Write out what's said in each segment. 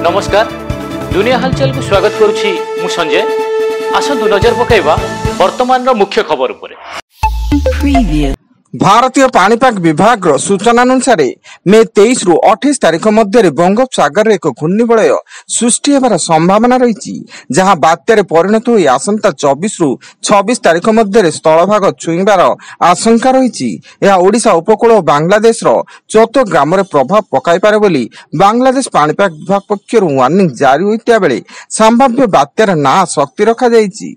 नमस्कार दुनिया हालचाल को स्वागत करुछि मु संजय। आसंतु नजर पकाइबा वर्तमान रो मुख्य खबर उपरे। भारतीय पाणीपाग विभाग सूचना अनुसार मे 23 रु 28 तारिख मध्य बंगोपसागर एक घूर्णिबलय सृष्टि होबार संभावना रही, जहां बात्यारे परिणत हो आसंता 24 रु 26 तारिख मध्य स्थलभाग छुईबार आशंका रही। यह ओडिशा उपकूल और बांग्लादेश चौथग्राम प्रभाव पकाई पारे बोली बांग्लादेश पाणीपाग विभाग पक्षर वार्निंग जारी होता बेले संभाव्य बात्यार ना शक्ति रखा जायछि।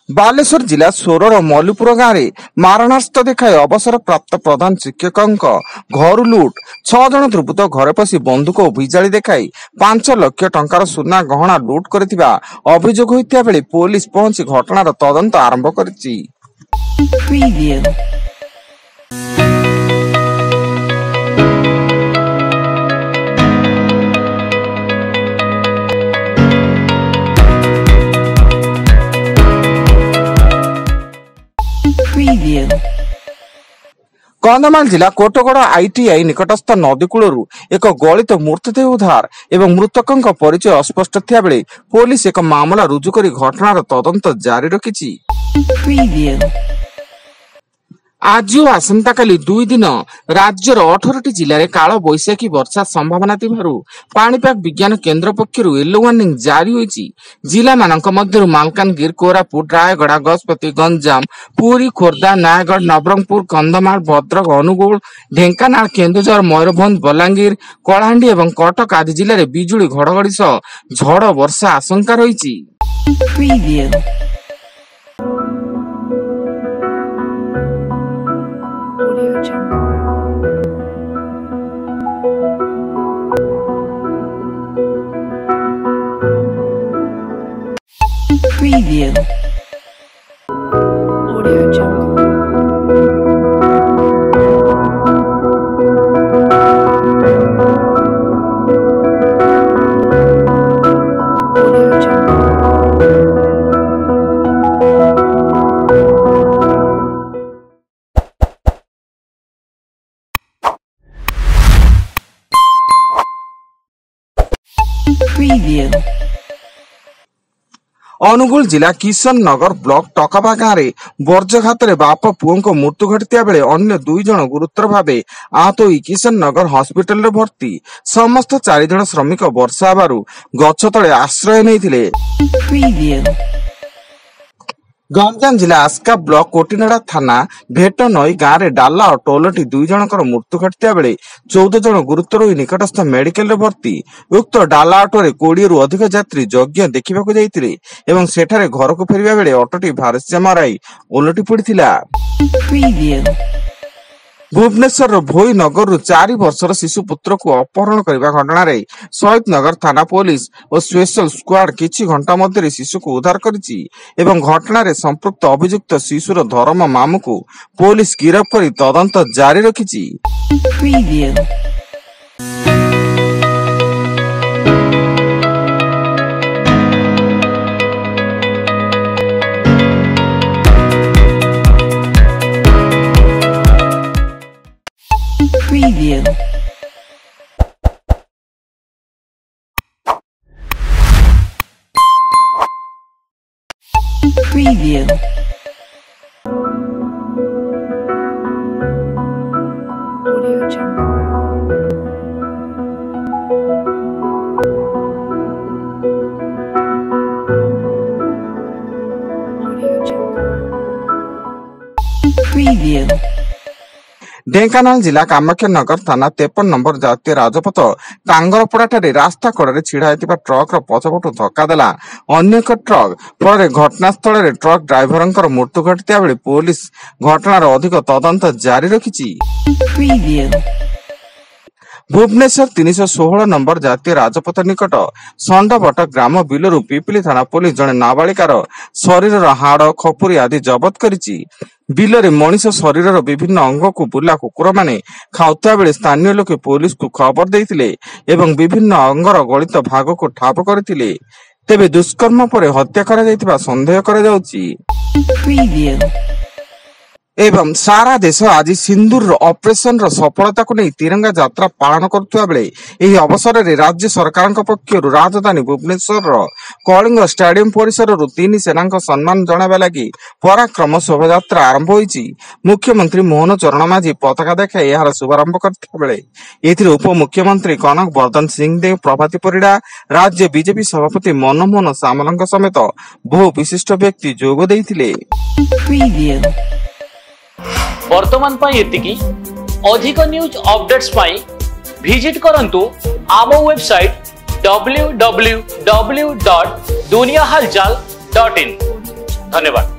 बालेश्वर जिला सोरर मल्लीपुर गाँव में मारणास्त्र देखाई अवसर प्राप्त प्रधान शिक्षकों घर लुट 6 जन दुर्बृत्त घरे पशि बंधुक और विजाली देखाई 5 लाख टंकार सुना गहना लुट करथिबा अभियोग होइता बेले पुलिस पहुंची घटनार तदंत आरंभ करिछि। कंधमाल जिला कोटगड़ आईटीआई निकटस्थ नदीकूल एक गलित मृतदेह उद्धार एवं मृतकों परिचय अस्पष्ट थिया बेले पुलिस एक मामला रुजु करी घटनार तदंत जारी रखिछि। आज और आसंता काली 2 दिन राज्यर 18टी जिले काल बैशाखी वर्षा संभावना थिबारु पाणीपाग विज्ञान केन्द्र पक्षर येलो वार्निंग जारी होइछि। जिला मानक मध्यरु मालकानगिरी, कोरापुट, रायगड़ा, गजपति, गंजाम, पुरी, खोर्धा, नयागढ़, नवरंगपुर, कंधमाल, भद्रक, अनुगुल, ढेंकानाल, केन्दुझर, मयूरभंज, बलांगीर, कलाहांडी एवं कटक आदि जिले में बिजुली घड़घड़ी सह झड़ वर्षा आशंका रही। Preview. Audio Jungle. Audio Jungle. Preview. Angul जिला किशन नगर ब्लॉक टकाबा गाँव में बर्जघात बाप पुओं को मृत्यु घटिया बेले अन्य 2 जन गुरुतर भाव आहत होई किशन नगर हॉस्पिटल रे भर्ती। समस्त 4 जन श्रमिक वर्षा आबारु गछ तले आश्रय नैथिले। गंजाम जिला आस्का ब्लॉक कोटिनाड़ा थाना भेट नई गाँव में डाला और टोलटी 2 जनकर मृत्यु घटिया बेले 14 जन गुरुतर होई निकटस्थ मेडिकल रे भर्ती। उक्त डाला ऑटो रे 20 रु अधिक यात्री यज्ञ देखिबाकू जाइतिले एवं सेठारे घर को फेरिबा बेले ऑटोटी भारसाम्य हराई ओलटी पड़िथिला। भुवनेश्वर भोई नगर 4 वर्षर शिशु पुत्र को अपहरण करने घटना रे शहीद नगर थाना पुलिस और स्पेशल स्क्वाड किछि घंटा मध्य शिशु को उद्धार करिछि एवं घटना रे संपृक्त अभियुक्त शिशुर धर्म मामू को पुलिस गिरफ्त करी तदंत जारी रखिछि। Preview. Preview. Audio Jungle. Audio Jungle. Preview. Dhenkanal जिला कामाख्यानगर थाना 53 नंबर जातीय राजपथ टांगरपड़ा रास्ता कड़े छिड़ा होता ट्रक पछपटू धक्का देला अन्य एक ट्रक फल घटनास्थल में ट्रक ड्राइवर मृत्यु घटिया बेले पुलिस घटनार अधिक तदंत जारी रखिछि। भुवनेश्वर 316 नंबर जातीय राजपथ निकट संडबट ग्राम बिलरू पिपिली थाना पुलिस जड़े नाबालिकार शरीर हाड़ खपुरी आदि जबत करिछि। बिलरे मनीष शरीर विभिन्न अंग को बुला कुकुर माने खाउता बेले स्थानीय लोके पुलिस को खबर देइतिले एवं विभिन्न अंगर गलित भाग को ठाप करथिले। तेबे दुष्कर्म पर हत्या करा जायतिबा संदेह करा जाउछि। एवं सारा देश आज सिंदूर ऑपरेशन सफलता को नहीं तिरंगा यात्रा पालन करुवा बेले यह अवसर में राज्य सरकार पक्षर राजधानी भुवनेश्वर कलिंग स्टेडियम परिसर तीन सेना सम्मान जनावा लगी पराक्रम शोभायात्रा आरंभ होती। मुख्यमंत्री मोहन चरण माझी पताका देखा यार शुभारंभ करते उपमुख्यमंत्री कनक वर्धन सिंहदेव प्रभाती परिड़ा राज्य बीजेपी सभापति मनमोहन सामल समेत बहु विशिष्ट व्यक्ति जोग देइथिले। वर्तमान एतिकी अधिक न्यूज अपडेट्स विजिट करंतु आम वेबसाइट www.duniyahalchal.in। धन्यवाद।